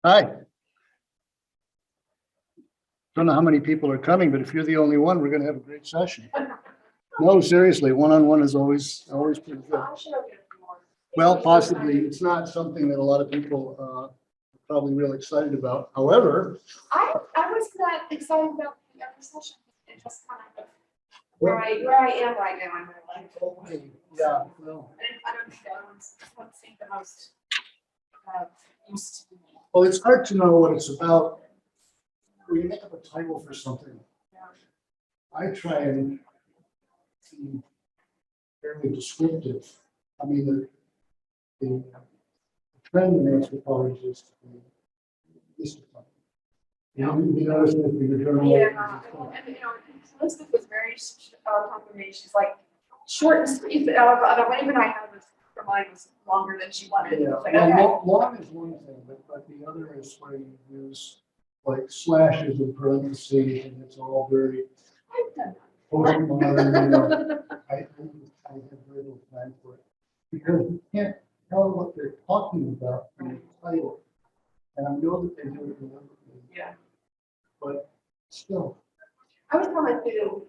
Hi. Don't know how many people are coming, but if you're the only one, we're going to have a great session. No, seriously, one-on-one is always pretty good. Well, possibly, it's not something that a lot of people are probably real excited about. However, I was not excited about the other session. It just kind of where I am right now. I'm like, yeah, well, I don't think that one's the most used to me. well, it's hard to know what it's about when you make up a title for something. I try and be fairly descriptive. I mean, the trend in anthropology is to be disciplined. You notice that in the journal. Yeah, and Elizabeth was very complimentary. She's like short and sweet. But even I had this, her mine was longer than she wanted. Yeah, Like, well, long is one thing, but the other is where you use like slashes and parentheses, and it's all very I've done postmodern. I have very little time for it because you can't tell what they're talking about in the title, and I know that they do it deliberately. Yeah. But still. I was telling you,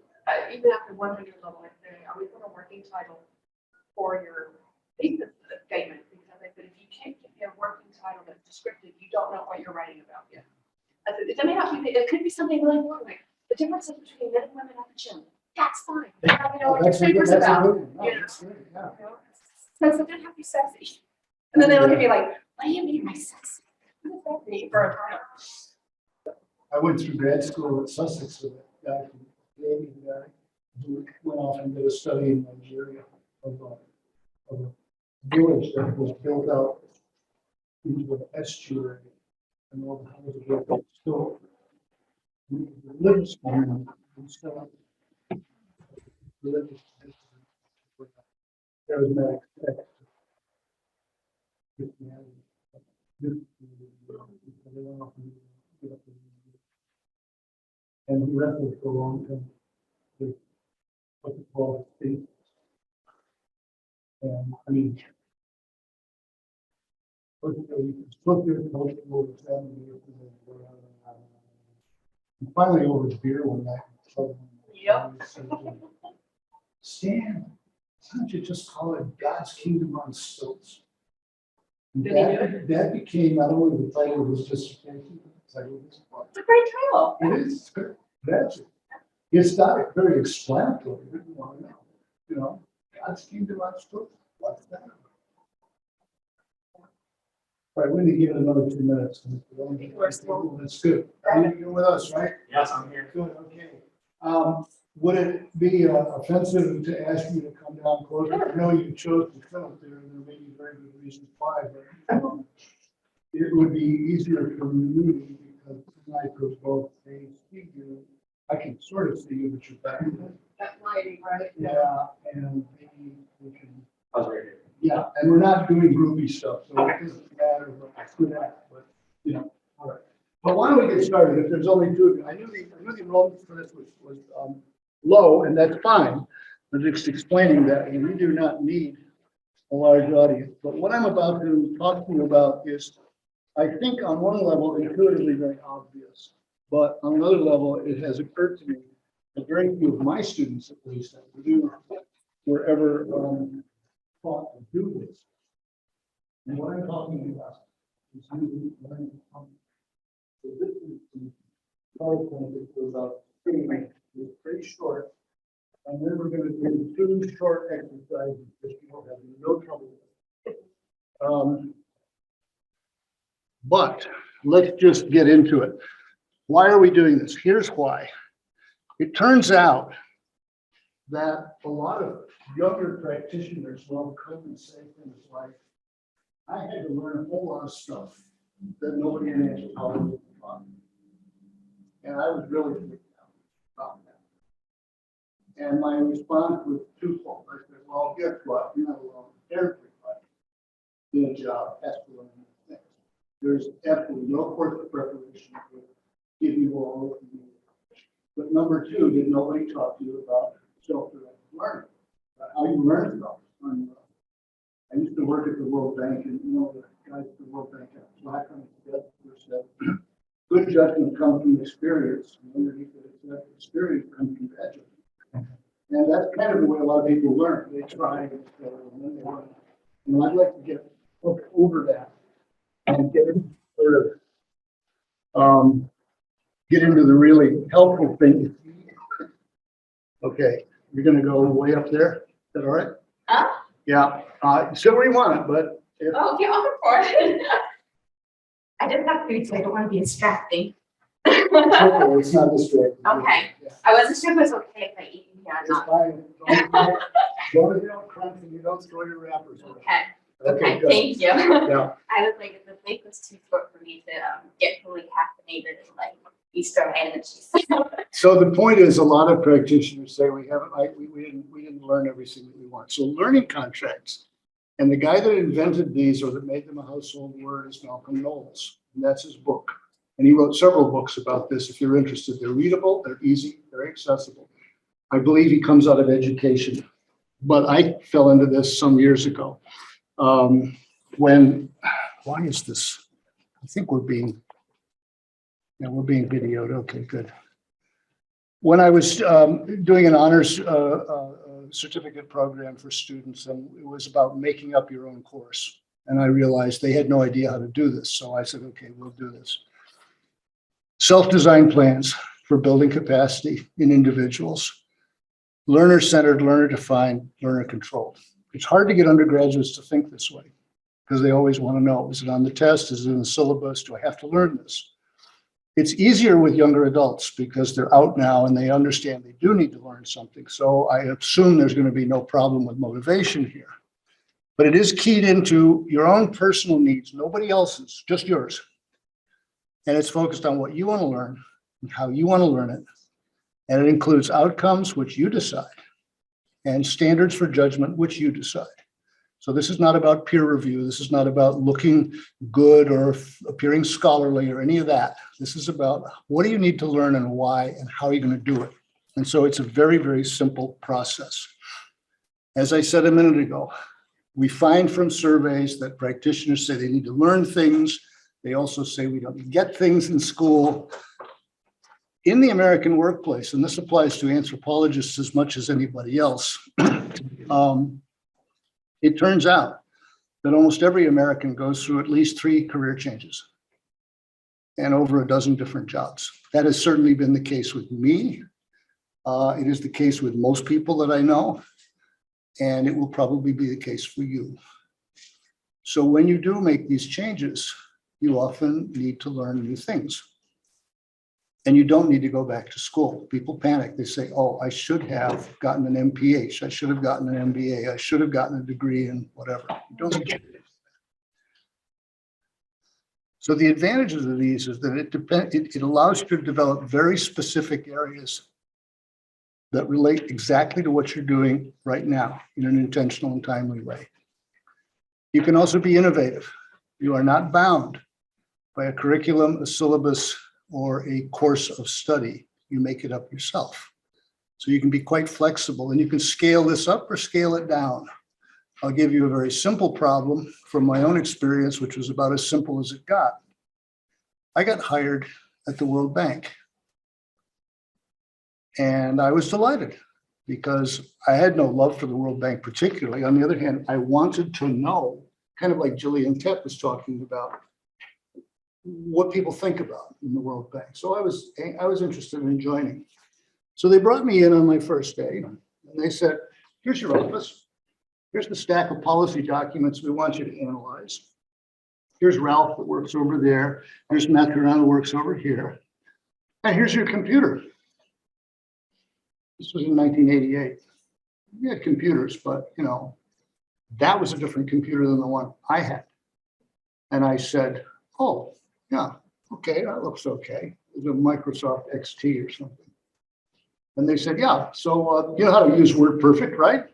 even after 100 level, I always want a working title for your thesis statement, because I said if you can't give me a working title that's descriptive, you don't know what you're writing about yet. I said it may not be, it could be something really boring, like the differences between men and women at the gym. That's fine. You know what your paper's about. So it doesn't have to be sexy. And then they look at me like, what do you mean by sexy? What does that mean for a title? I went through grad school at Sussex with a guy from the Canadian guy who went off and did a study in Nigeria of a village that was built out into an estuary, and all the houses were built still. Religious community and still religious charismatic sect. And he wrestled for a long time with what they call the state. And I mean, and finally over beer one night. Yep. Stan, why don't you just call it God's Kingdom on Stilts? Did he do it? That became not only the title of his dissertation, but the title of his book. It's a great title. It is, it's good. That's it. It's not very explanatory. You didn't want to know. You know, God's Kingdom on Stilts. What's that? All right, we're going to give it another 2 minutes. That's good. You're with us, right? Yes, I'm here. Good, okay. Would it be offensive to ask you to come down closer? I know you chose to come up there, and there may be very good reasons why, but it would be easier for me because tonight was both a figure. I can sort of see you, but you're back. That lighting, right? Yeah, and maybe we can. I was right here. Yeah, and we're not doing groupie stuff, so it doesn't matter what I do that, but, you know, all right. But why don't we get started? If there's only two of you, I knew the enrollment for this was low, and that's fine. I'm just explaining that, and we do not need a large audience. But what I'm about to talk to you about is, I think on one level, intuitively very obvious, but on another level, it has occurred to me that very few of my students, at least, at Purdue, were ever thought to do this. And what I'm talking about is using learning. So this is the PowerPoint that goes out pretty short. And then we're going to do two short exercises that you will have no trouble with. But let's just get into it. Why are we doing this? Here's why. It turns out that a lot of younger practitioners will come and say things like, I had to learn a whole lot of stuff that nobody in anthropology taught me. And I was really freaked out about that. And my response was twofold. I said, well, guess what? You're not alone. Everybody in a job has to learn these things. There's absolutely no course of preparation to give you all of the. But number two, did nobody talk to you about self-directed learning? How you learn stuff. I used to work at the World Bank, and you know, the guys at the World Bank have black on the desk versus good judgment comes from experience, and underneath that experience comes from bad judgment. And that's kind of the way a lot of people learn. They try and then they learn. And I'd like to get over that and get into sort of get into the really helpful thing. Okay, you're going to go way up there. Is that all right? Yeah. So where you want it, but if, Oh, yeah, I'll record. I just have food, so I don't want to be distracting. it's not distracting. Okay. Yeah. I wasn't sure if it was okay if I eat in here or It's not. fine. Don't you don't crunch and you don't throw your wrappers away. Okay. Okay, good. thank you. Yeah. I was like, the break was too short for me to get fully caffeinated and like Easter energies. So the point is, a lot of practitioners say we didn't learn everything that we want. So learning contracts, and the guy that invented these or that made them a household word is Malcolm Knowles, and that's his book. And he wrote several books about this. If you're interested, they're readable, they're easy, they're accessible. I believe he comes out of education, but I fell into this some years ago. Why is this? I think we're being videoed. Okay, good. When I was doing an honors certificate program for students, and it was about making up your own course. And I realized they had no idea how to do this. So I said, okay, we'll do this. Self-designed plans for building capacity in individuals. Learner-centered, learner-defined, learner-controlled. It's hard to get undergraduates to think this way because they always want to know, is it on the test? Is it in the syllabus? Do I have to learn this? It's easier with younger adults because they're out now and they understand they do need to learn something. So I assume there's going to be no problem with motivation here. But it is keyed into your own personal needs, nobody else's, just yours. And it's focused on what you want to learn and how you want to learn it. And it includes outcomes, which you decide, and standards for judgment, which you decide. So this is not about peer review. This is not about looking good or appearing scholarly or any of that. This is about what do you need to learn and why and how are you going to do it? And so it's a very, very simple process. As I said a minute ago, we find from surveys that practitioners say they need to learn things. They also say we don't get things in school. In the American workplace, and this applies to anthropologists as much as anybody else, it turns out that almost every American goes through at least 3 career changes and over a dozen different jobs. That has certainly been the case with me. It is the case with most people that I know, and it will probably be the case for you. So when you do make these changes, you often need to learn new things. And you don't need to go back to school. People panic. They say, oh, I should have gotten an MPH. I should have gotten an MBA. I should have gotten a degree in whatever. You don't need to do that. So the advantages of these is that it allows you to develop very specific areas that relate exactly to what you're doing right now in an intentional and timely way. You can also be innovative. You are not bound by a curriculum, a syllabus, or a course of study. You make it up yourself. So you can be quite flexible and you can scale this up or scale it down. I'll give you a very simple problem from my own experience, which was about as simple as it got. I got hired at the World Bank. And I was delighted because I had no love for the World Bank particularly. On the other hand, I wanted to know, kind of like Gillian Tett was talking about, what people think about in the World Bank. So I was interested in joining. So they brought me in on my first day and they said, here's your office. Here's the stack of policy documents we want you to analyze. Here's Ralph that works over there. Here's Macaron who works over here. And here's your computer. This was in 1988. We had computers, but you know, that was a different computer than the one I had. And I said, oh, yeah, okay, that looks okay. It was a Microsoft XT or something. And they said, yeah, so you know how to use WordPerfect, right?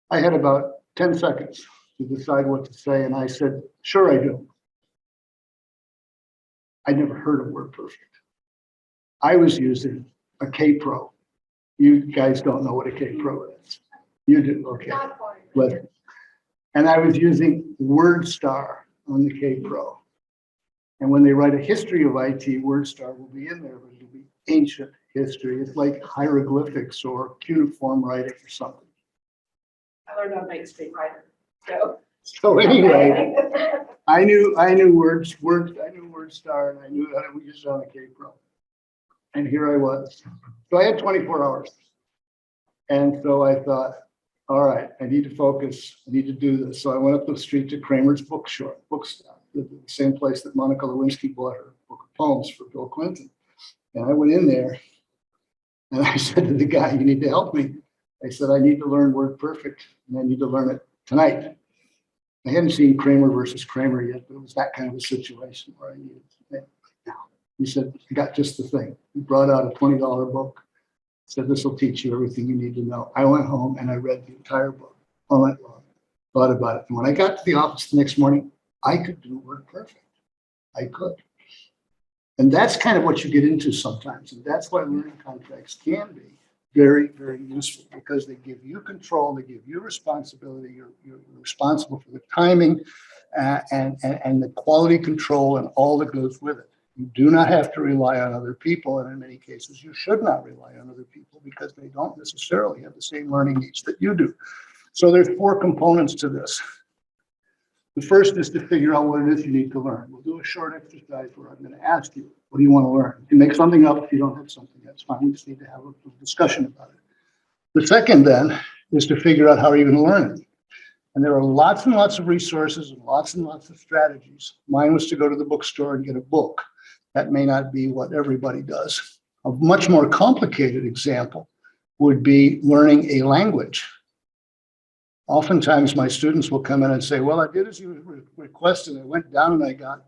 I had about 10 seconds to decide what to say. And I said, sure, I do. I'd never heard of WordPerfect. I was using a K-Pro. You guys don't know what a K-Pro is. You do, okay. And I was using WordStar on the K-Pro. And when they write a history of IT, WordStar will be in there, but it'll be ancient history. It's like hieroglyphics or cuneiform writing or something. I learned on Main Street Writer, so. So anyway, I knew WordStar, and I knew how to use it on a K-Pro. And here I was. So I had 24 hours. And so I thought, all right, I need to focus. I need to do this. So I went up the street to Kramer's bookstore, the same place that Monica Lewinsky bought her book of poems for Bill Clinton. And I went in there and I said to the guy, you need to help me. I said, I need to learn WordPerfect and I need to learn it tonight. I hadn't seen Kramer versus Kramer yet, but it was that kind of a situation where I needed to. Now, he said, I got just the thing. He brought out a $20 book, said, this will teach you everything you need to know. I went home and I read the entire book all night long, thought about it. And when I got to the office the next morning, I could do WordPerfect. I could. And that's kind of what you get into sometimes. And that's why learning contracts can be very, very useful because they give you control, they give you responsibility. You're responsible for the timing and the quality control and all that goes with it. You do not have to rely on other people. And in many cases, you should not rely on other people because they don't necessarily have the same learning needs that you do. So there's 4 components to this. The first is to figure out what it is you need to learn. We'll do a short exercise where I'm going to ask you, what do you want to learn? You can make something up if you don't have something, that's fine. We just need to have a discussion about it. The second then is to figure out how are you going to learn it. And there are lots and lots of resources and lots of strategies. Mine was to go to the bookstore and get a book. That may not be what everybody does. A much more complicated example would be learning a language. Oftentimes my students will come in and say, well, I did as you requested. I went down and I got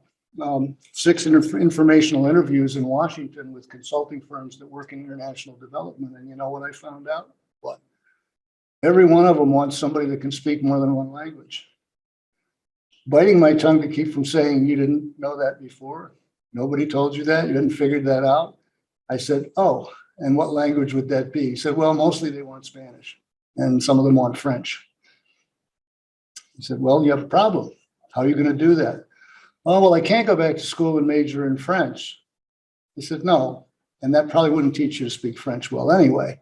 6 informational interviews in Washington with consulting firms that work in international development. And you know what I found out? What? Every one of them wants somebody that can speak more than one language. Biting my tongue to keep from saying you didn't know that before. Nobody told you that. You hadn't figured that out. I said, oh, and what language would that be? He said, well, mostly they want Spanish and some of them want French. He said, well, you have a problem. How are you going to do that? Oh, well, I can't go back to school and major in French. He said, no, and that probably wouldn't teach you to speak French well anyway.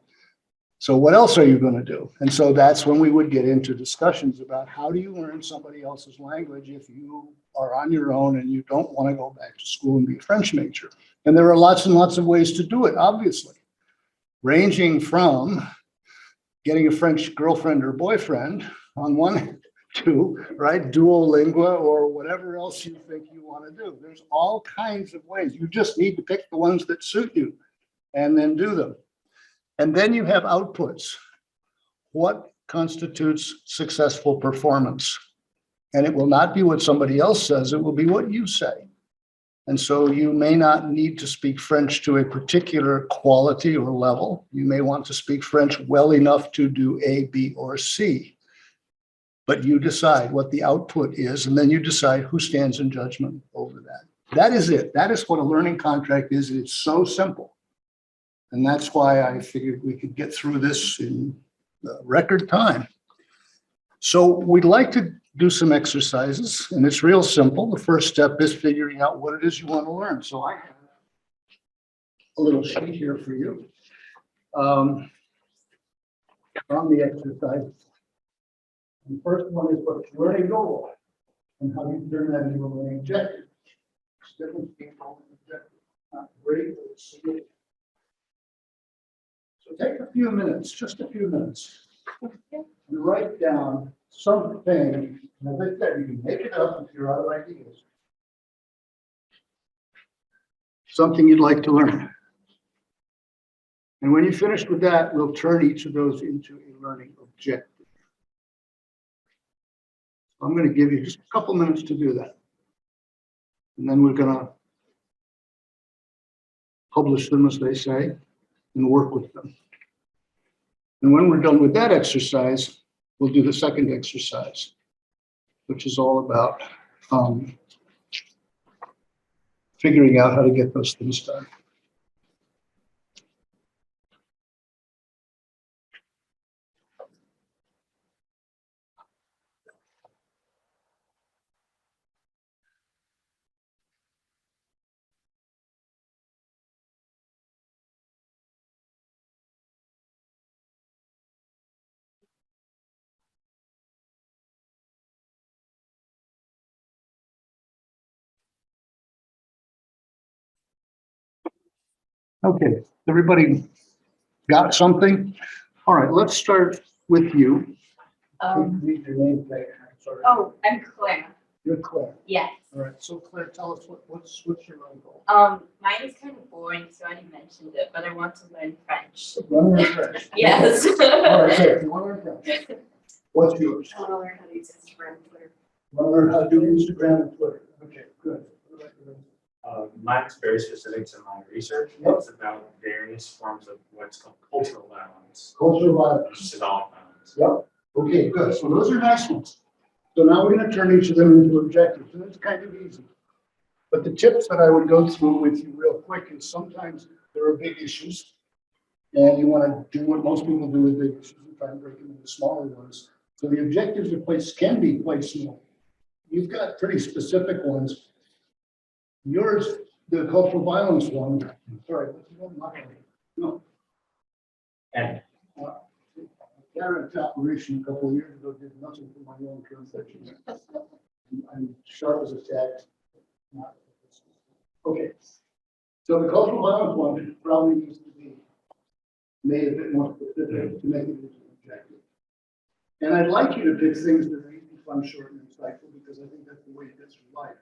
So what else are you going to do? And so that's when we would get into discussions about how do you learn somebody else's language if you are on your own and you don't want to go back to school and be a French major. And there are lots and lots of ways to do it, obviously, ranging from getting a French girlfriend or boyfriend on one hand, to, right, Duolingua or whatever else you think you want to do. There's all kinds of ways. You just need to pick the ones that suit you and then do them. And then you have outputs. What constitutes successful performance? And it will not be what somebody else says, it will be what you say. And so you may not need to speak French to a particular quality or level. You may want to speak French well enough to do A, B, or C. But you decide what the output is, and then you decide who stands in judgment over that. That is it. That is what a learning contract is. It's so simple. And that's why I figured we could get through this in record time. So we'd like to do some exercises, and it's real simple. The first step is figuring out what it is you want to learn. So I have a little sheet here for you from the exercise. The first one is what learning goal and how you turn that into a learning objective. It's different between goal and objective. Not great, but it's significant. So take a few minutes, just a few minutes, and write down something. And as I said, you can make it up if you're out of ideas. Something you'd like to learn. And when you're finished with that, we'll turn each of those into a learning objective. I'm going to give you just a couple minutes to do that. And then we're going to publish them, as they say, and work with them. And when we're done with that exercise, we'll do the second exercise, which is all about figuring out how to get those things done. Okay, everybody got something? All right, let's start with you. Read your name, Claire. Sorry. Oh, I'm Claire. You're Claire. Yes. All right, so Claire, tell us what's your own goal? Mine is kind of boring, so I already mentioned it, but I want to learn French. Run your French. Yes. All right, Claire, you want to learn French? What's yours? I want to learn how to use Instagram and Twitter. Want to learn how to do Instagram and Twitter? Okay, good. What about you? Mine's very specific to my research. Yep. It's about various forms of what's called cultural violence, Cultural violence. which is all violence. Yep. Okay, good. So those are nice ones. So now we're going to turn each of them into objectives, and it's kind of easy. But the tips that I would go through with you real quick is sometimes there are big issues, and you want to do what most people do with big issues and try and break them into smaller ones. So the objectives are can be quite small. You've got pretty specific ones. Yours, the cultural violence one. Sorry, what's your name? No. And Karen's operation a couple of years ago did nothing for my long-term section. I'm sharp as a tack. Okay. So the cultural violence one probably needs to be made a bit more specific to make it into an objective. And I'd like you to pick things that are easy, fun, short, and insightful, because I think that's the way it is for life.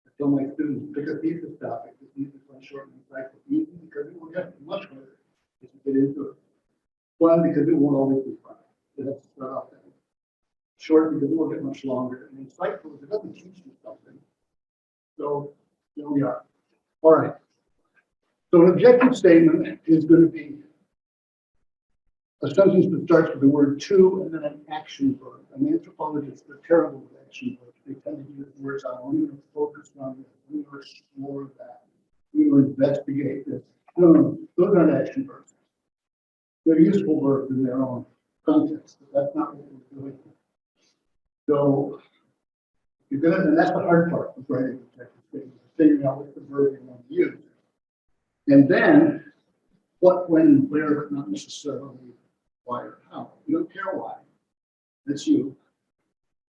I tell my students, pick a thesis topic that's easy, fun, short, and insightful. Easy because it will get much harder if you get into it. Fun because it won't always be fun. It has to start off that way. Short because it will get much longer. And insightful because it doesn't teach you something. So here we are. All right. So an objective statement is going to be a sentence that starts with the word to and then an action verb. And the anthropologists are terrible with action verbs. They tend to use words on, I'm going to focus on this, I'm going to explore that, I'm going to investigate this. No, those aren't action verbs. They're useful verbs in their own context, but that's not what we're doing. So you're gonna, and that's the hard part of writing objective statements, figuring out what the verb you want to use. And then what, when, where, but not necessarily why or how. You don't care why. That's you.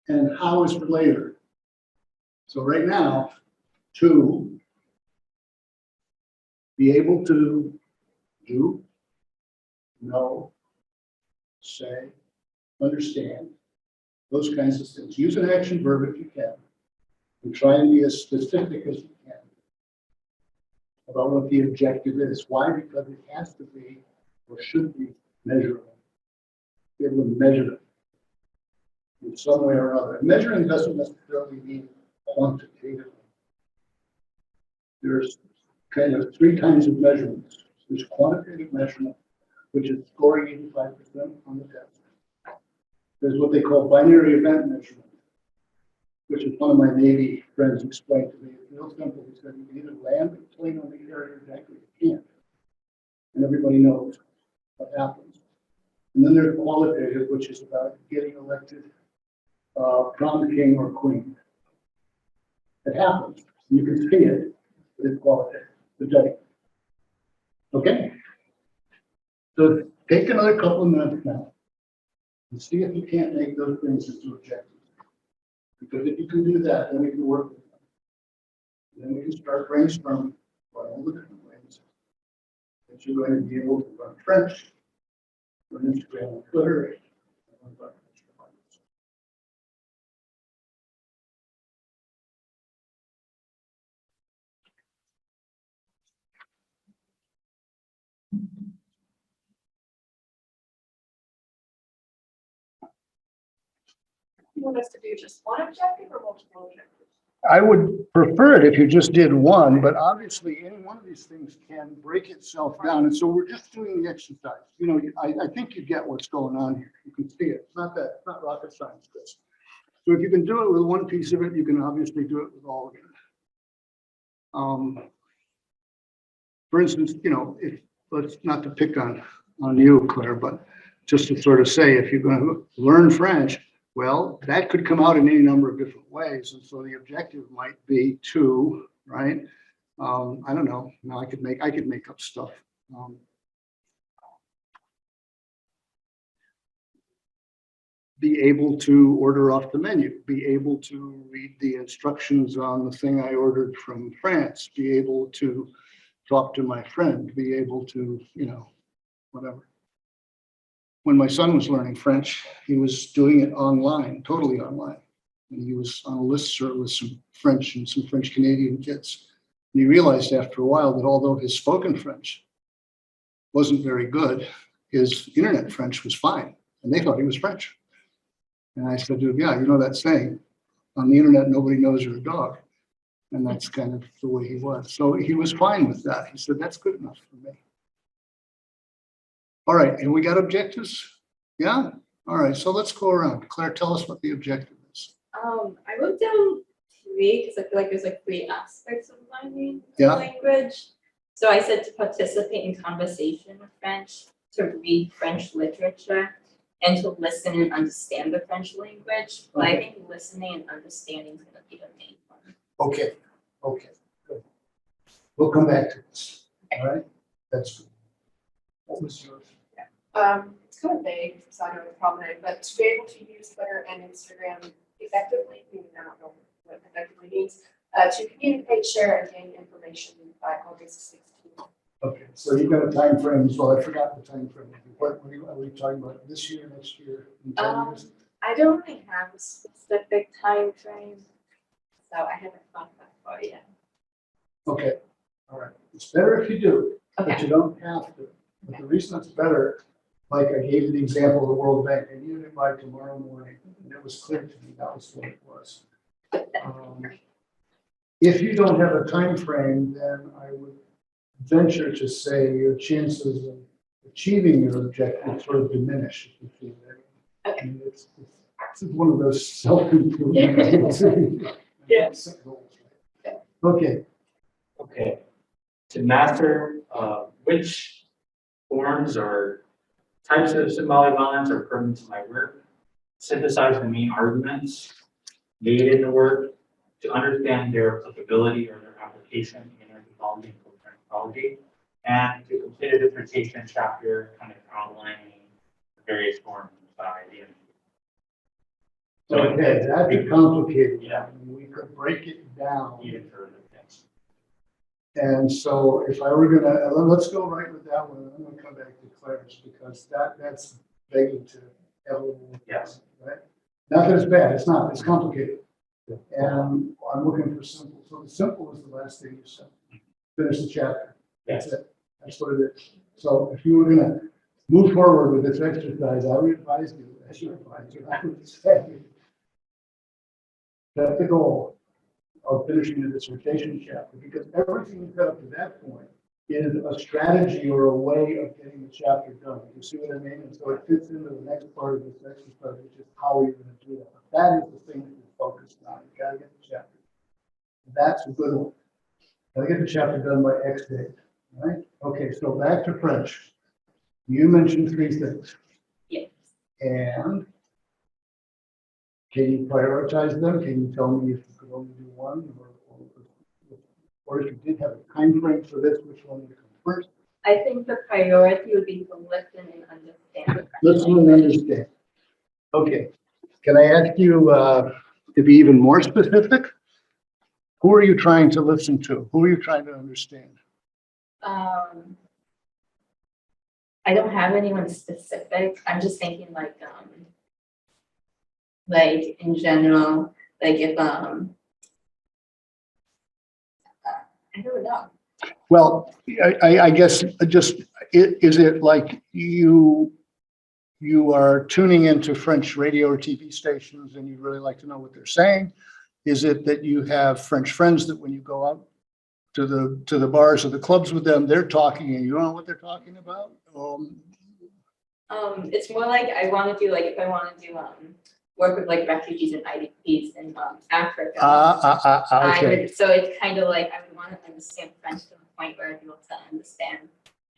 And how is for later. So right now, to be able to do, know, say, understand, those kinds of things. Use an action verb if you can, and try and be as specific as you can about what the objective is. Why? Because it has to be or should be measurable. Be able to measure it in some way or other. Measuring doesn't necessarily mean quantitatively. There's kind of three kinds of measurements. There's quantitative measurement, which is scoring 85% on the test. There's what they call binary event measurement, which is one of my Navy friends explained to me. It's real simple. He said you can either land a plane on the area or exactly you can't. And everybody knows what happens. And then there's qualitative, which is about getting elected prom king or queen. It happens. You can see it, but it's qualitative. Today. Okay? So take another couple of minutes now and see if you can't make those things into objectives. Because if you can do that, then we can work with them. Then we can start brainstorming about all the different ways that you're going to be able to run French, run Instagram and Twitter, and run French. You want us to do just one objective or multiple objectives? I would prefer it if you just did one, but obviously any one of these things can break itself down. And so we're just doing the exercise. You know, I think you get what's going on here. You can see it. It's not rocket science, Chris. So if you can do it with one piece of it, you can obviously do it with all of it. For instance, you know, if let's not to pick on you, Claire, but just to sort of say, if you're going to learn French, well, that could come out in any number of different ways. And so the objective might be to, right? I don't know. Now I could make up stuff. Be able to order off the menu, be able to read the instructions on the thing I ordered from France, be able to talk to my friend, be able to, you know, whatever. When my son was learning French, he was doing it online, totally online. And he was on a listserv with some French and some French Canadian kids. And he realized after a while that although his spoken French wasn't very good, his internet French was fine. And they thought he was French. And I said to him, yeah, you know that saying, on the internet, nobody knows you're a dog. And that's kind of the way he was. So he was fine with that. He said, that's good enough for me. All right, and we got objectives? Yeah? All right, so let's go around. Claire, tell us what the objective is. I wrote down three because I feel like there's like three aspects of learning Yeah. language. So I said to participate in conversation with French, to read French literature, and to listen and understand the French language. But I think listening and understanding is going to be the main one. Okay, good. We'll come back to this. All right, that's good. What was yours? It's kind of vague, so I know it's problematic, but to be able to use Twitter and Instagram effectively, I don't know what effectively means, to communicate, share, and gain information by August 16th. Okay, so you've got a time frame as well. I forgot the time frame. What are we talking about? This year, next year, in 10 years? I don't really have a specific time frame, so I haven't thought that far yet. Okay, all right. It's better if you do, but Okay. you don't have to. But the reason it's better, like I gave you the example of the World Bank, I needed it by tomorrow morning, and it was clear to me that was what it was. If you don't have a time frame, then I would venture to say your chances of achieving your objective sort of diminish if you feel that. Okay. I mean, it's one of those self-improvement. Yeah. Okay, Okay. To master which forms or types of symbolic violence are pertinent to my work, synthesize the main arguments made in the work to understand their applicability or their application in anthropology and cultural anthropology, and to complete a dissertation chapter kind of outlining the various forms by the end. okay, that's complicated. Yeah. We could break it down. Even further, yes. And so if I were gonna, let's go right with that one. I'm gonna come back to Claire's because that's begging to have a little. Yes. Right? Not that it's bad, it's not, it's complicated. And I'm looking for simple. So the simple is the last thing you said. Finish the chapter. That's Yes. it. That's what it is. So if you were gonna move forward with this exercise, I would advise you, as your advisor, I would say, set the goal of finishing the dissertation chapter, because everything you've got up to that point is a strategy or a way of getting the chapter done. You see what I mean? And so it fits into the next part of this exercise, which is how are you going to do that? But that is the thing that you're focused on. You got to get the chapter. That's a good one. Got to get the chapter done by X date. Right? Okay, so back to French. You mentioned three things. Yes. And can you prioritize them? Can you tell me if you could only do one, or if you did have a time frame for this, which one would come first? I think the priority would be to listen and understand. Listen and understand. Okay. Can I ask you to be even more specific? Who are you trying to listen to? Who are you trying to understand? I don't have anyone specific. I'm just thinking like in general, like if I don't know. Well, I guess just, is it like you are tuning into French radio or TV stations and you'd really like to know what they're saying? Is it that you have French friends that when you go out to the bars or the clubs with them, they're talking and you don't know what they're talking about? It's more like I want to do like if I want to do work with like refugees and IDPs in Africa. Okay. So it's kind of like I would want to understand French to the point where I'd be able to understand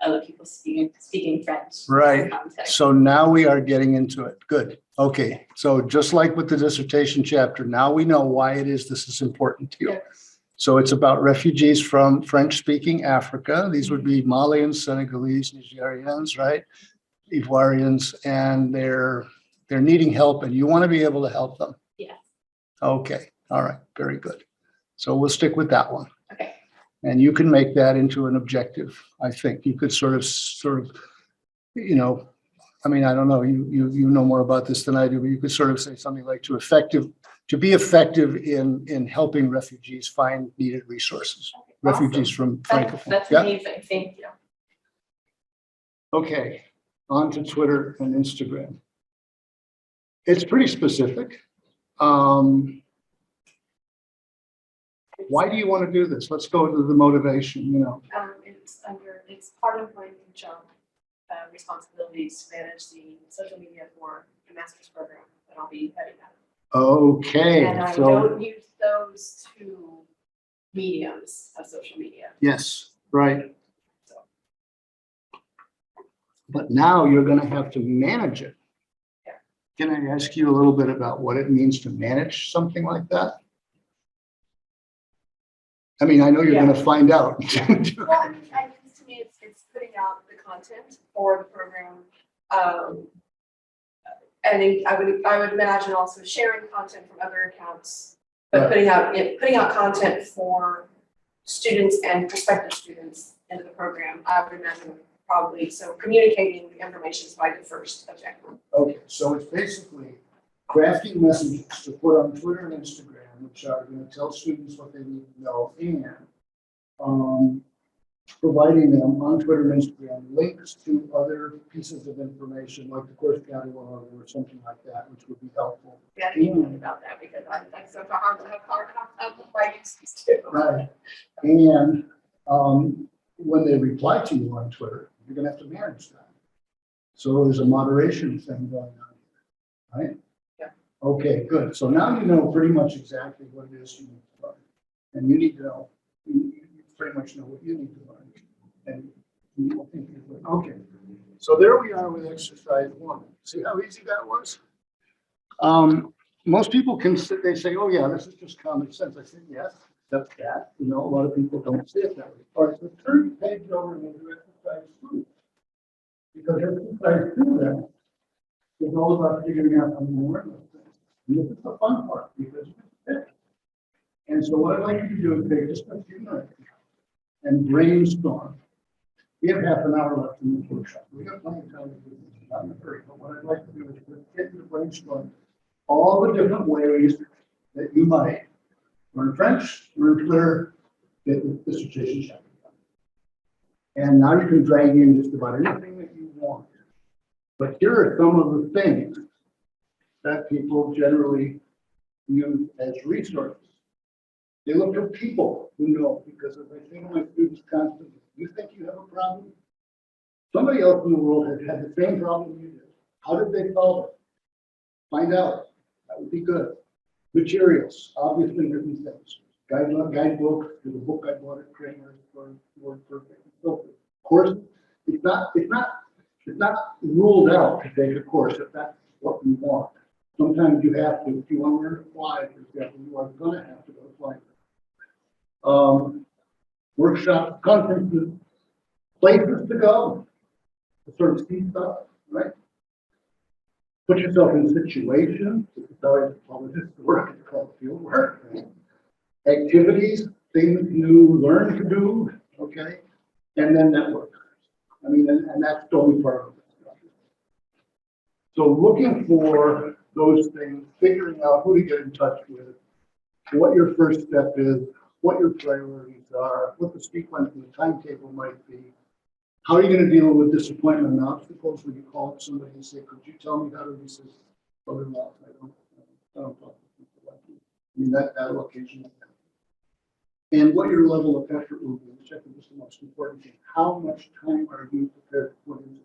other people speaking French. Right. In context. So now we are getting into it. Good. Okay. So just like with the dissertation chapter, now we know why it is this is important to you. Yes. So it's about refugees from French-speaking Africa. These would be Malians, Senegalese, Nigerians, right? Ivoirians, and they're needing help and you want to be able to help them. Yes. Okay. All right. Very good. So we'll stick with that one. Okay. And you can make that into an objective, I think. You could sort of, you know, I mean, I don't know, you know more about this than I do, but you could sort of say something like to be effective in helping refugees find needed resources. Refugees from Francophone. That's Yeah? amazing, thank you. Okay, on to Twitter and Instagram. It's pretty specific. Why do you want to do this? Let's go to the motivation, you know. It's part of my job responsibilities to manage the social media for the master's program that I'll be heading at. Okay, And I so, don't use those two mediums of social media. yes, right. But now you're going to have to manage it. Yeah. Can I ask you a little bit about what it means to manage something like that? I mean, I know you're going to find out. Well, I mean, to me, it's putting out the content for the program. And then I would imagine also sharing content from other accounts, but putting out content for students and prospective students into the program. I would imagine probably, so communicating the information is like the first objective. Okay, so it's basically crafting messages to put on Twitter and Instagram, which are going to tell students what they need to know, and providing them on Twitter and Instagram links to other pieces of information, like the course catalog or something like that, which would be helpful. Yeah, I didn't think about that because I'm so hard I use these two. Right. And when they reply to you on Twitter, you're going to have to manage that. So there's a moderation thing going on here, right? Yeah. Okay, good. So now you know pretty much exactly what it is you need to learn. And you need to know, you pretty much know what you need to learn. And you think you're good. Okay. So there we are with exercise 1. See how easy that was? Most people can sit, they say, oh yeah, this is just common sense. I said, yes, that's that. You know, a lot of people don't see it that way. All right, so turn the page over and we'll do exercise 2. Because exercise 2 then is all about figuring out how to learn those things. And this is the fun part because it's fit. And so what I'd like you to do is take just a few minutes and brainstorm. We have half an hour left in the workshop. We have plenty of time to do this. I'm in a hurry, but what I'd like to do is get you to brainstorm all the different ways that you might learn French, learn Twitter, get the dissertation checked. And now you can drag in just about anything that you want. But here are some of the things that people generally use as resources. They look for people who know, because as I say to my students constantly, you think you have a problem? Somebody else in the world has had the same problem you did. How did they solve it? Find out. That would be good. Materials, obviously written things. Guidebook, there's a book I bought at Kramer's for WordPerfect and so forth. Courses, it's not ruled out to take a course if that's what you want. Sometimes you have to, if you want to learn to fly, for example, you are going to have to go to flying. Workshops, conferences, places to go, to sort of see stuff, right? Put yourself in situations, this is how anthropologists work, it's called field work. Right? Activities, things you learn to do, okay? And then network. I mean, and that's totally part of it. So looking for those things, figuring out who to get in touch with, what your first step is, what your priorities are, what the sequence and the timetable might be. How are you going to deal with disappointment and obstacles when you call up somebody and say, could you tell me how to do this? Otherwise, I don't talk to people like you. I mean, that occasionally happens. And what your level of effort will be, which I think is the most important thing. How much time are you prepared to put into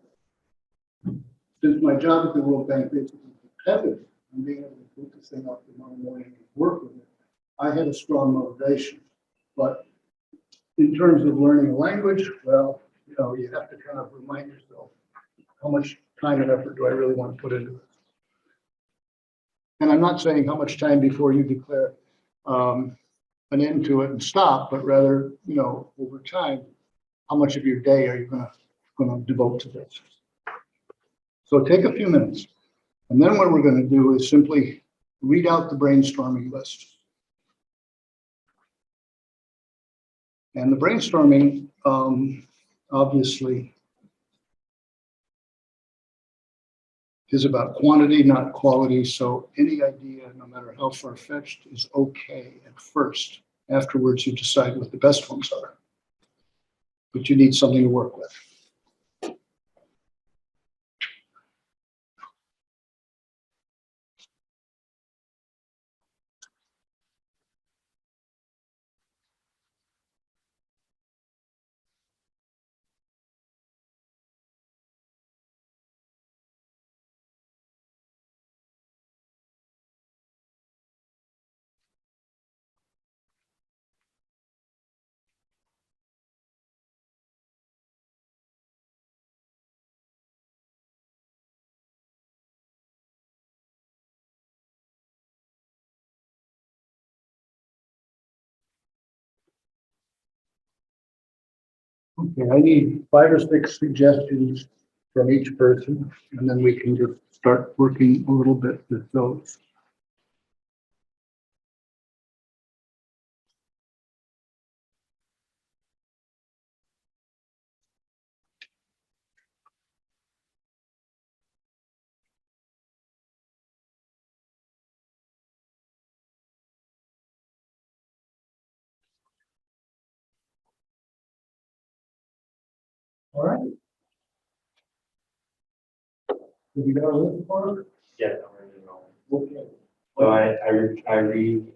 it? Since my job at the World Bank basically depended on being able to boot this thing up tomorrow morning and work with it, I had a strong motivation. But in terms of learning a language, well, you know, you have to kind of remind yourself, how much time and effort do I really want to put into this? And I'm not saying how much time before you declare an end to it and stop, but rather, you know, over time, how much of your day are you going to devote to this? So take a few minutes. And then what we're going to do is simply read out the brainstorming list. And the brainstorming, obviously, is about quantity, not quality. So any idea, no matter how far-fetched, is okay at first. Afterwards, you decide what the best ones are. But you need something to work with. Okay, I need 5 or 6 suggestions from each person, and then we can just start working a little bit with those. All right. Have you got a list for us? Yeah, I'm ready to go. Okay. So I removed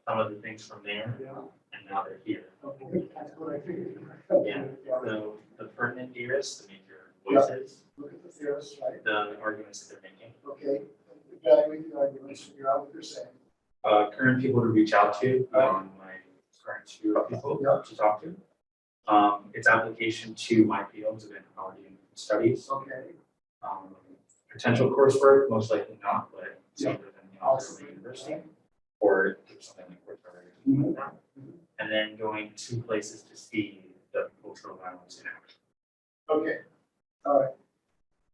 some of the things from there, Yeah. and now they're here. Okay, that's what I figured. Yeah, so the pertinent theorists, the major voices, Look at the theorists, right? the arguments that they're making. Okay, evaluate the arguments, figure out what they're saying. Current people to reach out to, my current sphere of people to talk to. Its application to my fields of anthropology and studies. Okay. Potential coursework, most likely not, but Yeah. something in the Oxford University, or do something like Coursera or something like that. And then going to places to see the cultural violence in action. Okay, all right.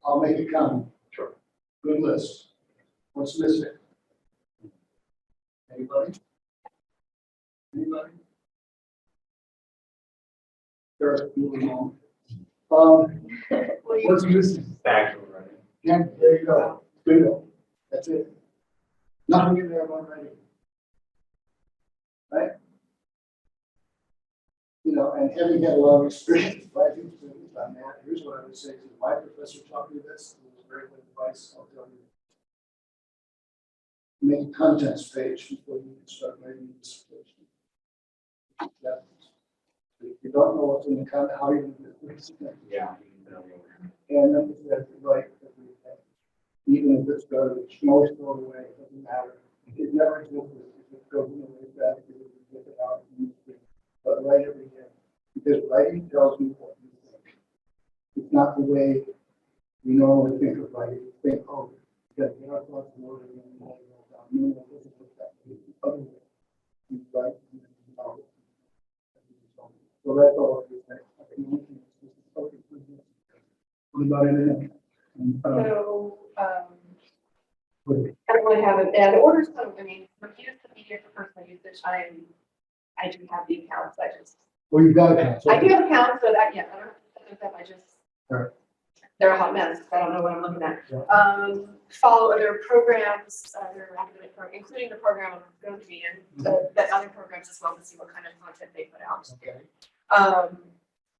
I'll make it count. Sure. Good list. What's missing? Anybody? Anybody? There's moving on. What's missing? Factual writing. Yeah, there you go. Good. That's it. Nothing in there already. Right? You know, and having had a lot of experience writing students on that, here's what I would say to my professor taught me this, it was very good advice, I'll tell you. Make a contents page before you can start writing the dissertation. Yeah. If you don't know what's in the content, how are you going to do it? Yeah. You can tell me. And then if that's right, everything. Even if it's garbage, most throw it away, it doesn't matter. It never existed. If it goes in the way back, it would get it out. And use it. But write every day. Because writing tells you what you think. It's not the way we normally think of writing. We think, oh, you got to get our thoughts in order and then write it all down. No, it doesn't work that way. It's the other way. You write and then you know. So that's all I would say. What about anything? So, What- I don't really have it, and the orders, I mean, refuse to media for personal usage, I do have the accounts, Well, you've got it. I do have accounts, but I don't have them, Alright. they're a hot mess, I don't know what I'm looking at. Yeah. Follow other programs, their academic program, including the program I'm going to be in, that other programs as well, to see what kind of content they put out. Okay.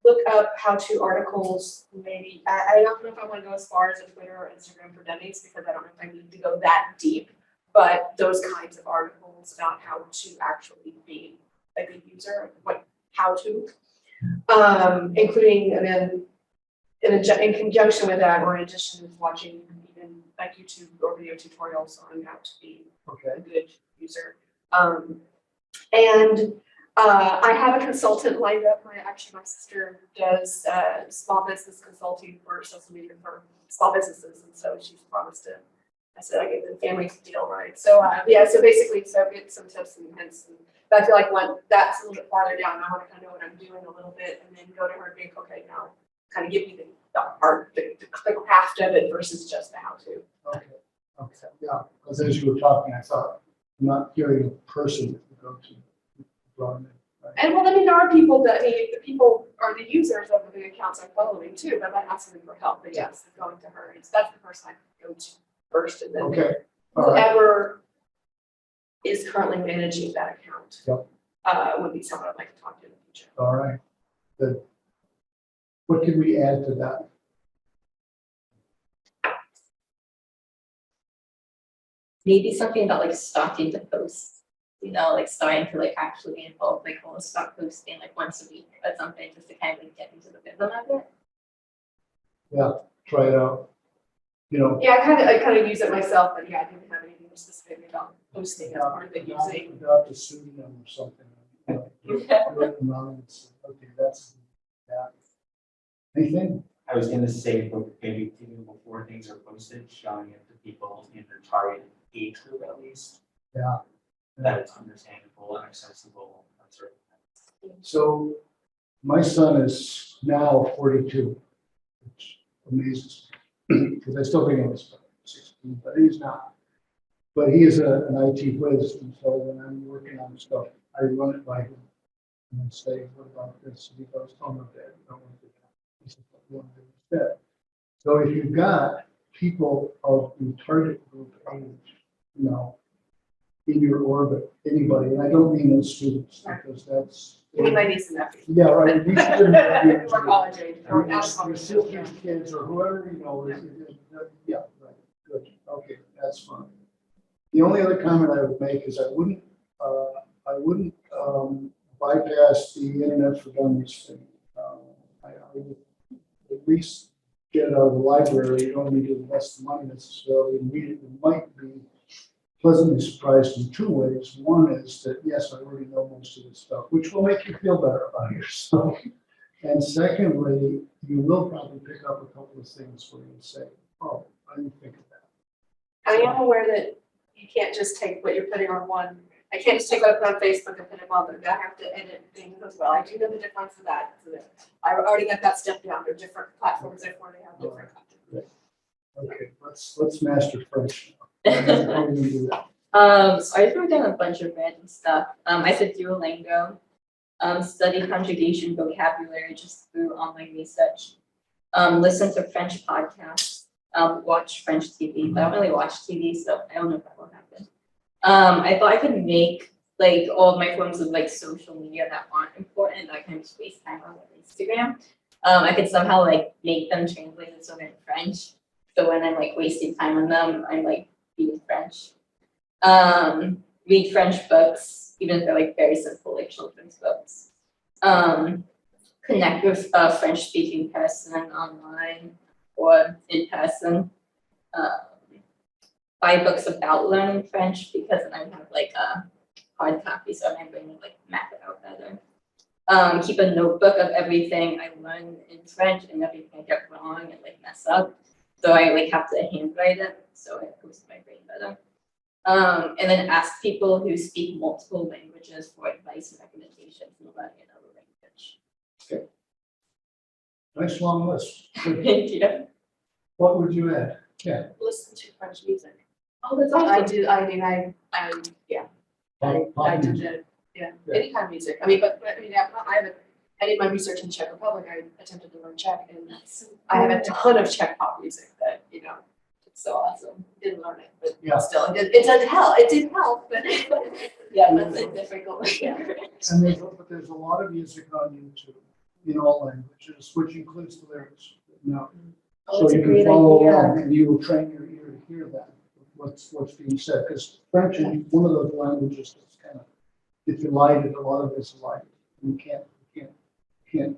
Look up how-to articles, maybe, I don't know if I wanna go as far as a Twitter or Instagram for dummies, because I don't know if I need to go that deep. But those kinds of articles about how to actually be a good user, how to. Including, and then in conjunction with that, or in addition to watching even like YouTube or video tutorials on how to be Okay. a good user. I have a consultant lined up. My sister does small business consulting for social media for small businesses, and so she's promised to. I said I give the family deal, right? So so basically, get some tips and hints. But I feel like that's a little bit farther down. I want to kind of know what I'm doing a little bit, and then go to her and think, okay, now kind of give me the craft of it versus just the how to. Okay. Okay. Yeah. Because as you were talking, I thought I'm not hearing a person to go to. Right. And well, I mean, there are people that, I mean, the people are the users of the accounts I'm following too, but I'm asking for help, but yes, it's going to her, that's the person I go to first, and then Okay, all right, whoever is currently managing that account. Yep. Would be someone I'd like to talk to in the future. all right, good. What can we add to that? Maybe something about like starting to post, you know, like starting to like actually be involved, like we'll start posting like once a week or something, just to kind of like get into the rhythm of it. Try it out. You know. Yeah, I kind of use it myself, but yeah, I didn't have anything specific about posting as part of the using. Adopt a pseudonym or something. You know, do it anonymous. Okay, that's, yeah. Anything? I was gonna say, but maybe even before things are posted, showing it to people in their target age group at least. Yeah. That it's understandable and accessible, that sort of thing. So my son is now 42, which amazes me because I still think I was 16, but he's not. But he is an IT whiz, and so when I'm working on stuff, I run it by him and say, "What about this?" And he goes, "Oh no, Dad, I don't want to do that." He says, "What do you want to do instead?" So if you've got people of the target group age, you know, in your orbit, anybody, and I don't mean those students because that's. You mean my niece and nephew. Yeah, right. You shouldn't have been- Or college age, or Your out of college. sister's kids or whoever, you know, yeah, right, good, okay, that's fine. The only other comment I would make is I wouldn't bypass the internet for dummies thing. I would at least get it out of the library, you don't need to invest the money necessarily, and read it. You might be pleasantly surprised in two ways. One is that, yes, I already know most of this stuff, which will make you feel better about yourself. And secondly, you will probably pick up a couple of things where you say, oh, I didn't think of that. I am aware that you can't just take what you're putting on one, I can't just take what I put on Facebook and put it on, but I have to edit things as well. I do know the difference of that. So that I already got that step down. There are different platforms, therefore they have different content. Okay, let's master French. How are we gonna do that? So I wrote down a bunch of random stuff. I said Duolingo, study conjugation vocabulary just through online research, listen to French podcasts, watch French TV, but I don't really watch TV, so I don't know if that will happen. I thought I could make like all of my forms of like social media that aren't important, that I can just waste time on like Instagram. I could somehow like make them translated so they're in French. So when I'm like wasting time on them, I'm like reading French. Read French books, even if they're like very simple, like children's books. Connect with a French speaking person online or in person. Buy books about learning French because then I have like a hard copy, so my brain will like map it out better. Keep a notebook of everything I learn in French and everything I get wrong and like mess up. So I like have to handwrite it, so it goes to my brain better. And then ask people who speak multiple languages for advice and recommendations in learning another language. Nice long list. Good. Thank you. What would you add? Yeah. Listen to French music. Oh, that's I awesome. do, I mean, yeah. I Pop did music. it, yeah, Yeah. any kind of music. I mean, but I mean, I haven't, I did my research in Czech Republic. I attempted to learn Czech, and I have a ton of Czech pop music that, you know, it's so awesome. Didn't learn it, but Yeah. still, it did help. It did help, but yeah, that's a difficult. And there's a lot of music on YouTube in all languages, which includes the lyrics. Now, Oh, so that's a you can great follow idea. along, and you will train your ear to hear that, what's being said. Because French is one of those languages that's kind of, if you light it, a lot of it's light. You can't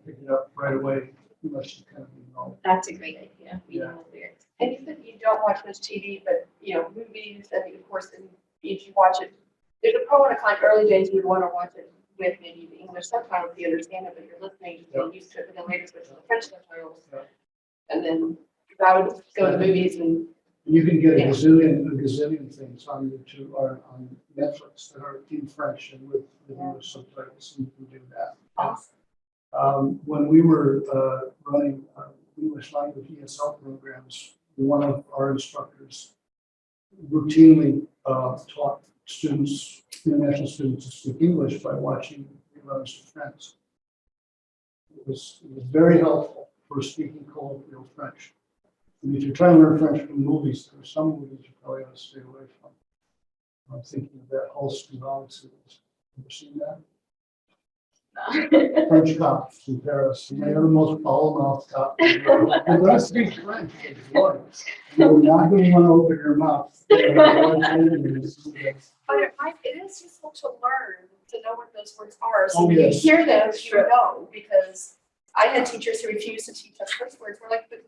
pick it up right away unless you kind of know. That's a great idea. Reading Yeah. the lyrics. And you said you don't watch much TV, but, you know, movies, I mean, of course, and if you watch it, there's a pro and a con. Early days, you'd want to watch it with maybe the English subtitles, you understand it, but you're listening, just getting used to it, but then later switch to the French subtitles. Yeah. And then I would go to the movies and, You can get a Yeah. gazillion things on YouTube or on Netflix that are in French and with English subtitles, and you can do that. When we were running English language ESL programs, one of our instructors routinely taught students, international students, to speak English by watching letters to friends. It was very helpful for speaking colloquial French. And if you're trying to learn French from movies, there are some movies you probably ought to stay away from. I'm thinking of that whole Stuyvesant series. Ever seen that? French cops in Paris. And they are the most foul-mouthed cops. You're going to speak French. You're not going to want to open your mouth. But it is useful to learn, to know what those words are. So Oh, when you yes. hear them, you know, because I had teachers who refused to teach us curse words. We're like, but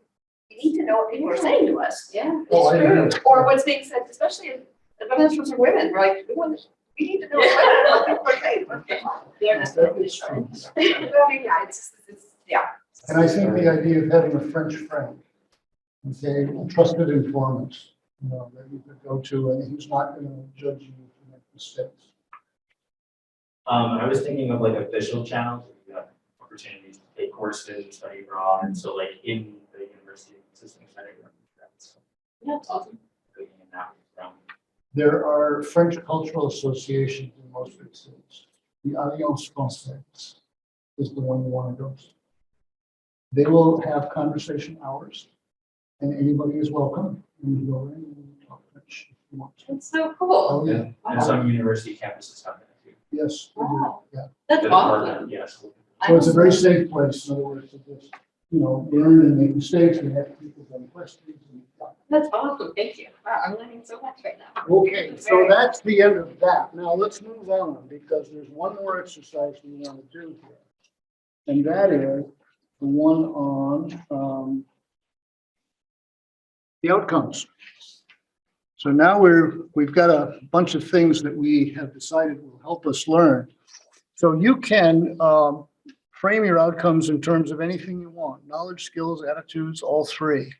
you need to know what people are saying to us. Yeah, Oh, it's I true. agree. Or what's being said, especially if the benefits for women, we're like, we need to know what people are saying. They're That is true. Yeah, yeah. And I think the idea of having a French friend, okay, a trusted informant, you know, that you could go to and who's not going to judge you for making mistakes. I was thinking of like official channels, where you have opportunities to take courses, study abroad, and so like in the university system setting. That's Yeah, it's awesome. looking in that realm. There are French cultural associations in most big cities. The Alliance Française is the one you want to go to. They will have conversation hours, and anybody is welcome. You can go in and talk French if you want to. That's so cool. Oh, yeah, And some university campuses have that too. yes, they do, Wow. yeah. That's The awesome. department, yes. So it's a very safe place, in other words, to just, you know, learn and make mistakes and have people have questions. That's awesome. Thank you. Wow, I'm learning so much right now. Okay, so that's the end of that. Now let's move on because there's one more exercise we want to do here. And that is the one on the outcomes. So now we've got a bunch of things that we have decided will help us learn. So you can frame your outcomes in terms of anything you want, knowledge, skills, attitudes, all three.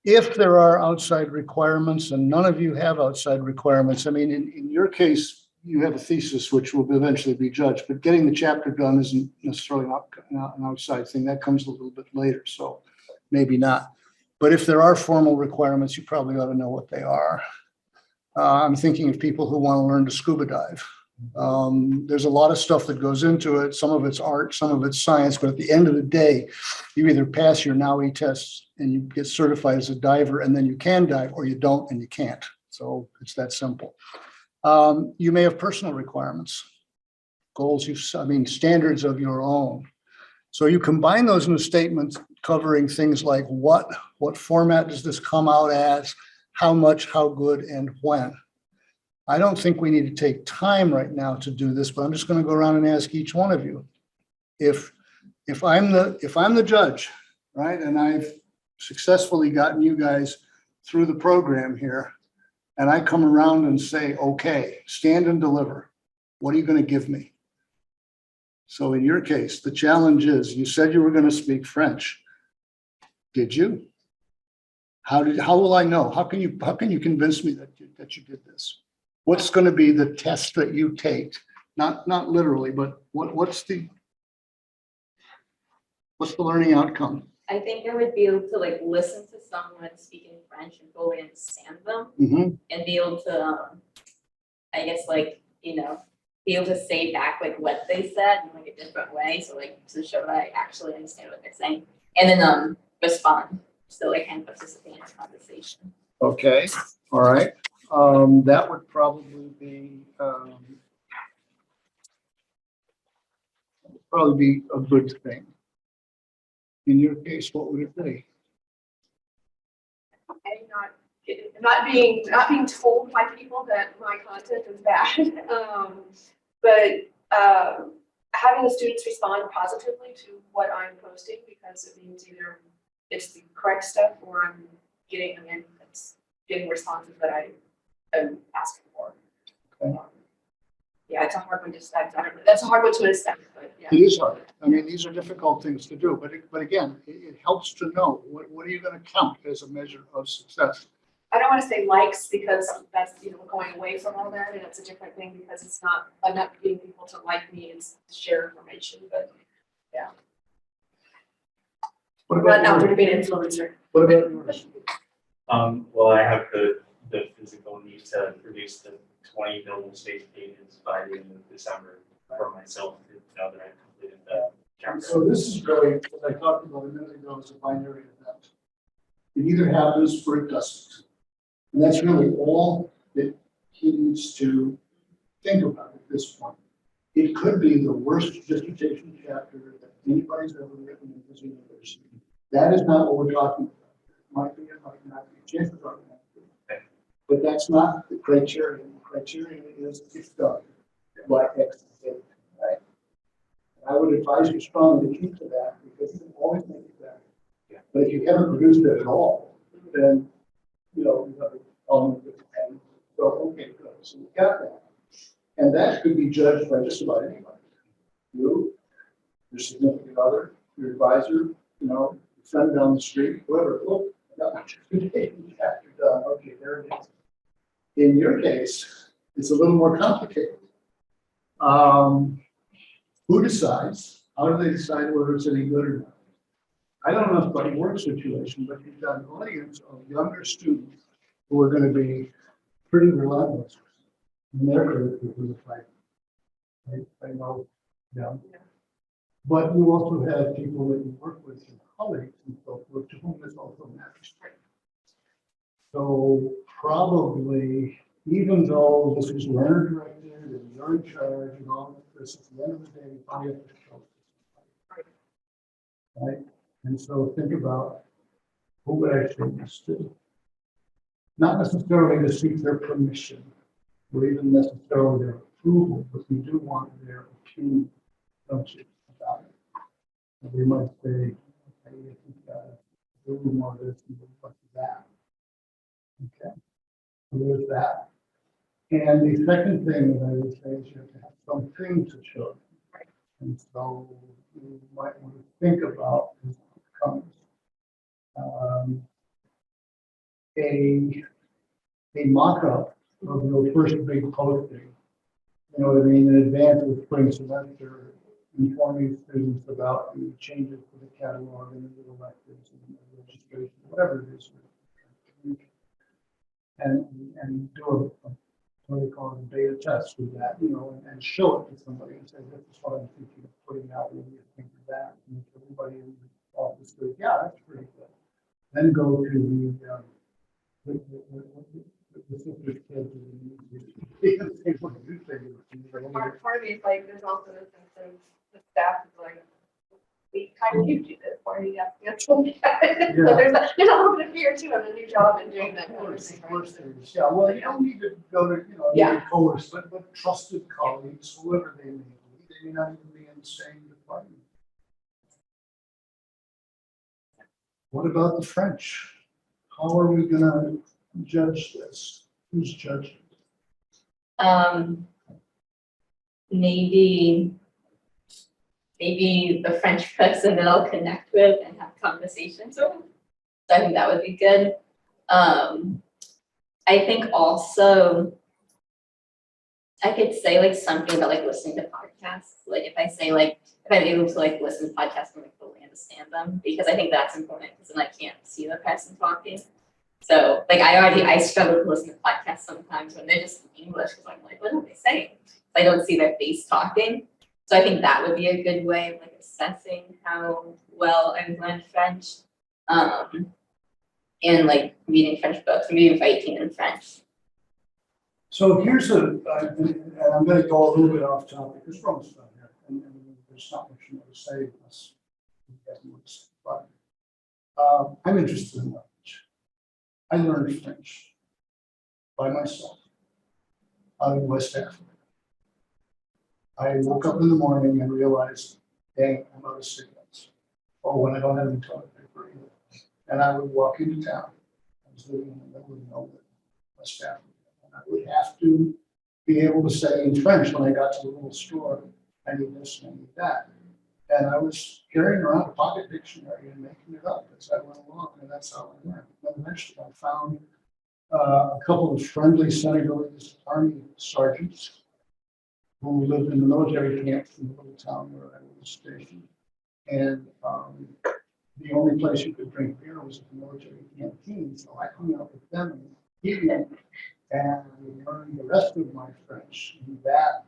If there are outside requirements, and none of you have outside requirements, I mean, in your case, you have a thesis which will eventually be judged, but getting the chapter done isn't necessarily an outside thing. That comes a little bit later, so maybe not. But if there are formal requirements, you probably ought to know what they are. I'm thinking of people who want to learn to scuba dive. There's a lot of stuff that goes into it. Some of it's art, some of it's science, but at the end of the day, you either pass your NAUI tests and you get certified as a diver and then you can dive, or you don't and you can't. So it's that simple. You may have personal requirements, goals, standards of your own. So you combine those in a statement covering things like what format does this come out as, how much, how good, and when. I don't think we need to take time right now to do this, but I'm just going to go around and ask each one of you. If I'm the judge, right, and I've successfully gotten you guys through the program here, and I come around and say, okay, stand and deliver. What are you going to give me? So in your case, the challenge is you said you were going to speak French. Did you? How will I know? How can you convince me that you did this? What's going to be the test that you take? Not literally, but what's the learning outcome? I think I would be able to like listen to someone speaking French and fully understand them Mm-hmm. and be able to, I guess like, you know, be able to say back like what they said in like a different way. So like to show that I actually understand what they're saying and then respond. So I can participate in the conversation. Okay, all right. That would probably be a good thing. In your case, what would it be? I'm not being told by people that my content is bad, but having the students respond positively to what I'm posting, because it means either it's the correct stuff or I'm getting responses that I am asking for. Okay. Yeah, it's a hard one to decide. That's a hard one to assess, but yeah. It is hard. I mean, these are difficult things to do, but again, it helps to know what are you going to count as a measure of success. I don't want to say likes because that's, going away from all that, and it's a different thing because I'm not getting people to like me and to share information, but yeah. What I'm not about going to yours? be an influencer. What about yours? Well, I have the physical need to produce the 20 million space pages by the end of December. for myself to know that I completed the And chapter. so this is really, as I talked about a minute ago, is a binary event. It either happens or it doesn't. And that's really all that he needs to think about at this point. It could be the worst dissertation chapter that anybody's ever written in this university. That is not what we're talking about. It might be, it might not be, chances are it won't be. But that's not the criterion. The criterion is it's done by X date, right? And I would advise you strongly to keep to that because you can always make it better. Yeah. But if you haven't produced it at all, then, you have an element of and so, okay, good. So we got that. And that could be judged by just about anybody. You, your significant other, your advisor, your friend down the street, whoever. Look, I got my dissertation chapter done. Okay, there it is. In your case, it's a little more complicated. Who decides? How do they decide whether it's any good or not? I don't know about your work situation, but you've got an audience of younger students who are going to be pretty relentless in their criticism of the fight. I know, yeah. But you also have people that you work with, and colleagues and so forth, to whom this also matters. So probably, even though this is learner directed and you're in charge and all of this, at the end of the day, you probably have to show. Right? And so think about who would actually this to. Not necessarily to seek their permission or even necessarily their approval, but we do want their opinion, don't you, about it. And we might say, okay, I think a little more of this and a little less of that. Okay, so there's that. And the second thing that I would say is you have to have something to show. And so you might want to think about this comes. A mock-up of your first big posting, you know what I mean, in advance of the spring semester, informing students about the changes to the catalog and the electives and the registration, whatever it is. And do a what do they call it, a beta test with that, and show it to somebody and say, this is what I'm thinking of putting out, what do you think of that? And if everybody in the office goes, yeah, that's pretty good. Then go to the sister's kids and say, what do you think? Part of me is like, there's also this sense of the staff is like, we kind of do this, why are you asking us to look at it? So there's a little bit of fear too on the new job and doing that. Of course, yeah, well, you don't need to go to, Yeah. coerce, but trusted colleagues, whoever they may be, they may not even be in the same department. What about the French? How are we gonna judge this? Who's judging? Maybe the French person that I'll connect with and have conversations with. So I think that would be good. I think also I could say like something about like listening to podcasts. Like if I say like if I'm able to like listen to podcasts and like fully understand them, because I think that's important because then I can't see the person talking. So like I struggle to listen to podcasts sometimes when they're just in English because I'm like, what are they saying? I don't see their face talking. So I think that would be a good way of like assessing how well I've learned French. And like reading French books, maybe writing in French. So here's and I'm gonna go a little bit off topic, there's wrong stuff here, and there's not much more to say unless you guys want to say, but I'm interested in language. I learned French by myself out in West Africa. I woke up in the morning and realized, dang, I'm out of cigarettes. Or when I don't have any toilet paper either. And I would walk into town. I was living in the middle of nowhere, West Africa. And I would have to be able to say in French when I got to the little store, I need this and I need that. And I was carrying around a pocket dictionary and making it up as I went along, and that's how I learned. Then eventually I found a couple of friendly Senegalese army sergeants who lived in the military camps in the little town where I was stationed. And the only place you could drink beer was at the military canteen. So I hung out with them in the evening and I learned the rest of my French. And that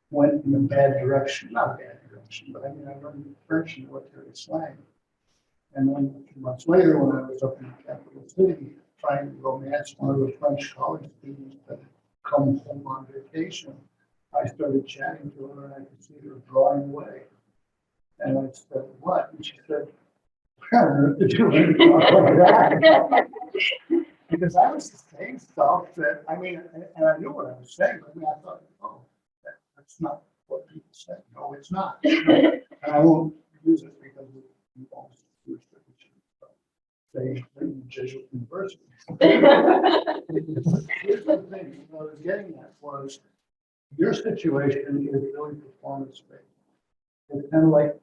went in a bad direction, not a bad direction, but I mean, I learned French and military slang. And then a few months later, when I was up in the capital city, trying to romance one of the French college students that had come home on vacation, I started chatting to her and I could see her drawing away. And I said, what? And she said, I don't know what to do with that. Because I was saying stuff that, I mean, and I knew what I was saying, but I mean, I thought, oh, that's not what people say. No, it's not. And I won't use it because we all use it. They in Jesuit University. Here's the thing, what I was getting at was your situation is really performance based. It's kind of like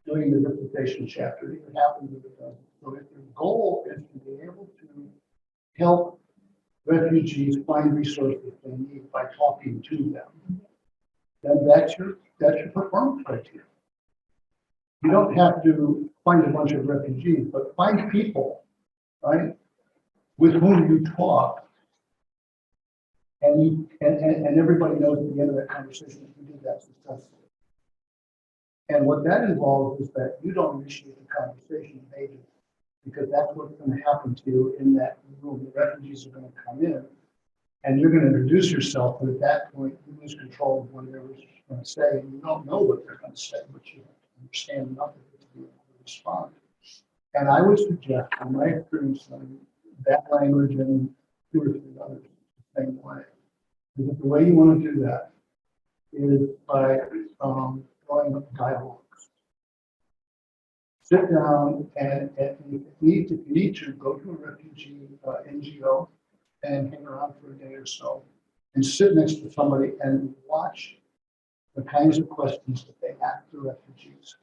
doing the dissertation chapter. It happens if it doesn't. So if your goal is to be able to help refugees find resources they need by talking to them, then that's your performance criteria. You don't have to find a bunch of refugees, but find people, right, with whom you talk. And everybody knows at the end of that conversation if you did that successfully. And what that involves is that you don't initiate the conversation, they do, because that's what's going to happen to you in that room. The refugees are going to come in, and you're going to introduce yourself, but at that point, you lose control of whatever you're going to say, and you don't know what they're going to say, but you understand enough of it to be able to respond. And I would suggest, in my experience, that language and 2 or 3 others the same way. Because the way you want to do that is by drawing up dialogues. Sit down and if you need to, go to a refugee NGO and hang around for a day or so and sit next to somebody and watch the kinds of questions that they ask the refugees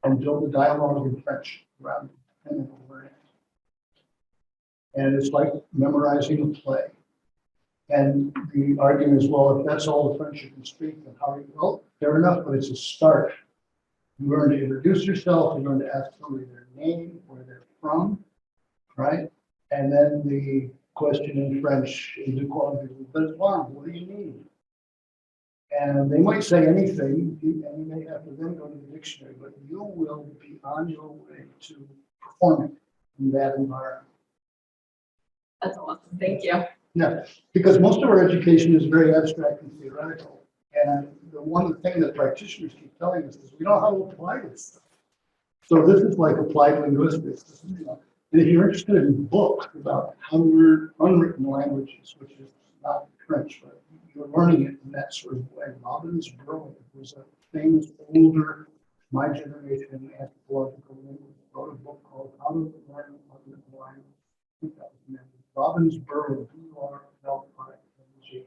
and build a dialogue in French around it and over it. And it's like memorizing a play. And the argument is, well, if that's all the French you can speak, then how are you? Well, fair enough, but it's a start. You learn to introduce yourself, you learn to ask somebody their name, where they're from, right? And then the question in French is what do you mean? And they might say anything, and you may have to then go to the dictionary, but you will be on your way to performing in that environment. That's awesome, thank you. Yeah, because most of our education is very abstract and theoretical. And the one thing that practitioners keep telling us is we don't know how to apply this stuff. So this is like applied linguistics. This is, and if you're interested in books about unwritten languages, which is not French, but you're learning it in that sort of way. Robin's Burrow was a famous older, my generation anthropological linguist, wrote a book called How to Learn Unwritten Language. 2009. Robin's Burrow, B-U-R-L-I-N-G.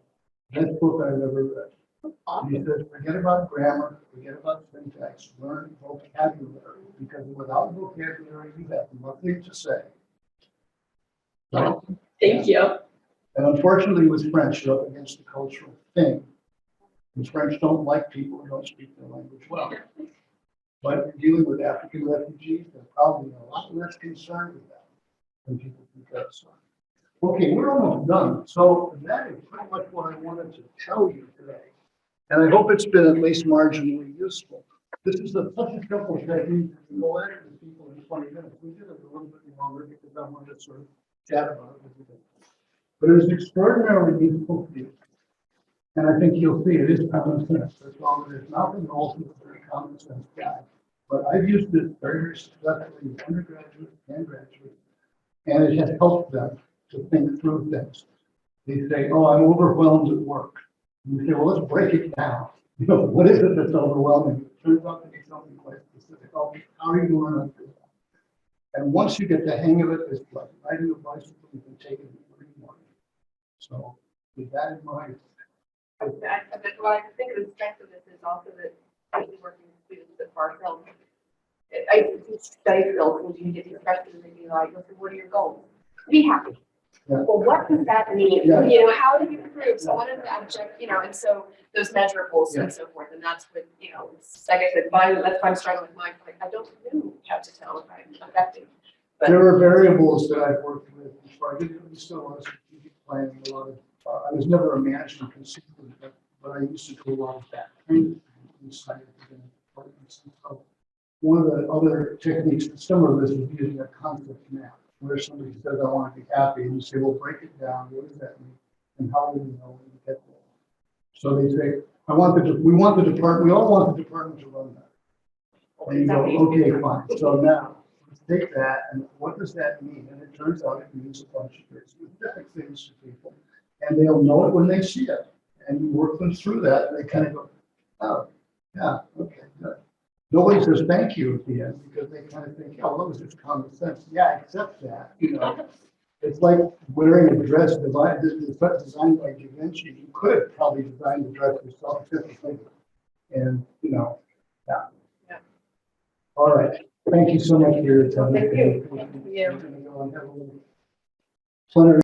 Best book I've ever read. And he says, forget about grammar, forget about syntax, learn vocabulary, because without vocabulary, you have nothing to say. Right? Thank you. And unfortunately, with French, you're up against the cultural thing. The French don't like people who don't speak their language well. But dealing with African refugees, they're probably a lot less concerned with that than people think that's. Okay, we're almost done. So that is pretty much what I wanted to tell you today. And I hope it's been at least marginally useful. This is such a simple technique. Go at it with people in 20 minutes. We did it a little bit longer because I wanted to sort of chat about it with you. But it was extraordinarily useful for you. And I think you'll see it is common sense. As long as it's not also a very common sense guy. But I've used it very, very successfully with undergraduates and graduates. And it has helped them to think through things. They say, oh, I'm overwhelmed at work. And you say, well, let's break it down. What is it that's overwhelming? It turns out to be something quite specific. Oh, how are you going to do that? And once you get the hang of it, it's like riding a bicycle, you can take it where you want. So with that in mind. Well, I think the strength of this is also that I'm working with students at Barfield. I study fields when you get these questions and be like, listen, what are your goals? Be happy. Yeah. Well, what does that mean? Yeah. How do you improve? So what is the object, and so those measurables and so forth. And that's what, it's, like I said, that's why I'm struggling with mine. Like, I don't know how to tell if I'm effective. But There are variables that I've worked with before. I did still a lot of strategic planning, I was never a management consultant, but but I used to do a lot of that training inside of the departments. And so one of the other techniques, similar to this, is using a concept map, where somebody says, I want to be happy, and you say, well, break it down, what does that mean? And how do we know when we get there? So they say, we want the department, we all want the department to run that. And you go, okay, fine, so now, let's take that, and what does that mean? And it turns out it means a bunch of very specific things to people, and they'll know it when they see it. And you work them through that, and they kind of go, oh, yeah, okay, good. Nobody says thank you at the end, because they kind of think, oh, that was just common sense. Yeah, I accept that, you know. It's like wearing a dress designed by Da Vinci. You could probably design the dress yourself, and, you know, yeah. Yeah. All right, thank you so much for your time. Thank you. We're gonna go and have a little plenary